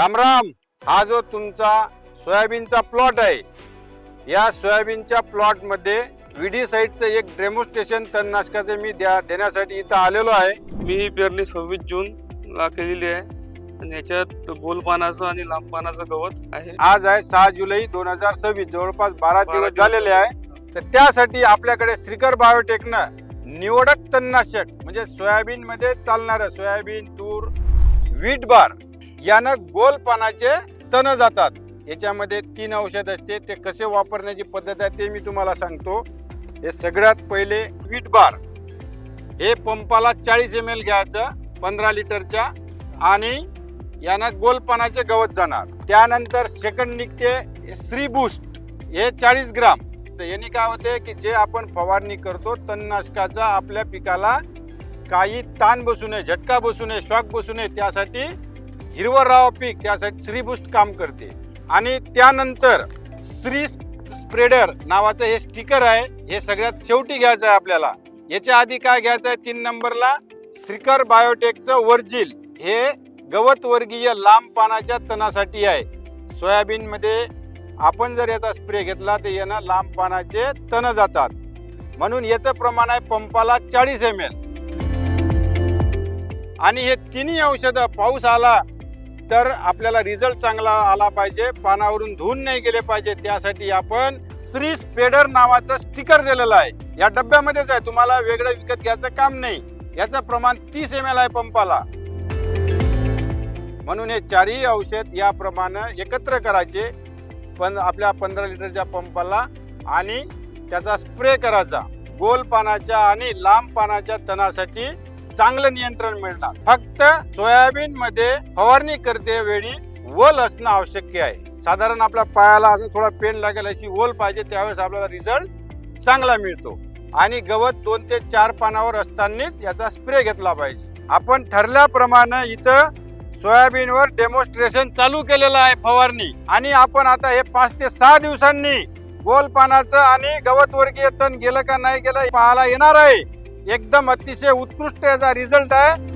राम राम। हा जो तुमचा सोयाबीनचा प्लॉट आहे, या सोयाबीनच्या प्लॉट मध्ये विडीसाइडचं एक डेमोन्स्ट्रेशन तणनाशकाचे मी देण्यासाठी इथं आलेलो आहे। मी ही पेरणी 26 जून ला केलेली आहे आणि याच्यात गोल पानाचं आणि लांब पानाचं गवत आहे। आज आहे 6 जुलै 2026, जवळपास 12 दिवस झालेले आहे। तर त्यासाठी आपल्याकडे श्रीकर बायोटेकनं निवडक तणनाशक म्हणजे सोयाबीन मध्ये चालणारं सोयाबीन, तूर, व्हीट बार यानं गोल पानाचे तण जातात। याच्यामध्ये 3 औषध असते, ते कसे वापरण्याची पद्धत आहे ते मी तुम्हाला सांगतो। हे सगळ्यात पहिले व्हीट बार, हे पंपाला 40 ml घ्यायचं 15 लिटरच्या आणि यानं गोल पानाचे गवत जाणार। त्यानंतर सेकंड निघते श्री बूस्ट, हे 40 ग्राम। तर याने काय होते की जे आपण फवारणी करतो तणनाशकाचा आपल्या पिकाला काही ताण बसू नये, झटका बसू नये, शॉक बसू नये, त्यासाठी हिरवं राव पीक, त्यासाठी श्री बूस्ट काम करते। आणि त्यानंतर श्री स्प्रेडर नावाचं हे स्टिकर आहे, हे सगळ्यात शेवटी घ्यायचं आहे आपल्याला। याच्या आधी काय घ्यायचं आहे 3 नंबरला श्रीकर बायोटेकचं वर्जिल, हे गवत वर्गीय लांब पानाच्या तणासाठी आहे। सोयाबीन मध्ये आपण जर याचा स्प्रे घेतला तर यानं लांब पानाचे तण जातात, म्हणून याचं प्रमाण आहे पंपाला 40 ml। आणि हे तिन्ही औषधं पाऊस आला तर आपल्याला रिझल्ट चांगला आला पाहिजे, पानावरून धुवून नाही गेले पाहिजे, त्यासाठी आपण श्री स्प्रेडर नावाचं स्टिकर दिलेलं आहे। या डब्यामध्येच आहे, तुम्हाला वेगळं विकत घ्यायचं काम नाही। याचं प्रमाण 30 ml आहे पंपाला, म्हणून हे चारही औषध याप्रमाणे एकत्र करायचे पण आपल्या 15 लिटरच्या पंपाला आणि त्याचा स्प्रे करायचा। गोल पानाच्या आणि लांब पानाच्या तणासाठी चांगलं नियंत्रण मिळणार। फक्त सोयाबीन मध्ये फवारणी करते वेळी ओल असणं आवश्यक आहे। साधारण आपल्या पायाला असं थोडा पेन लागेल अशी ओल पाहिजे, त्यावेळेस आपल्याला रिझल्ट चांगला मिळतो। आणि गवत 2 ते 4 पानावर असतानाच याचा स्प्रे घेतला पाहिजे। आपण ठरल्याप्रमाणे इथं सोयाबीनवर डेमॉन्स्ट्रेशन चालू केलेलं आहे फवारणी, आणि आपण आता हे 5 ते 6 दिवसांनी गोल पानाचं आणि गवत वर्गीय तण गेलं का नाही गेलं पाहायला येणार आहे। एकदम अतिशय उत्कृष्ट याचा रिझल्ट आहे।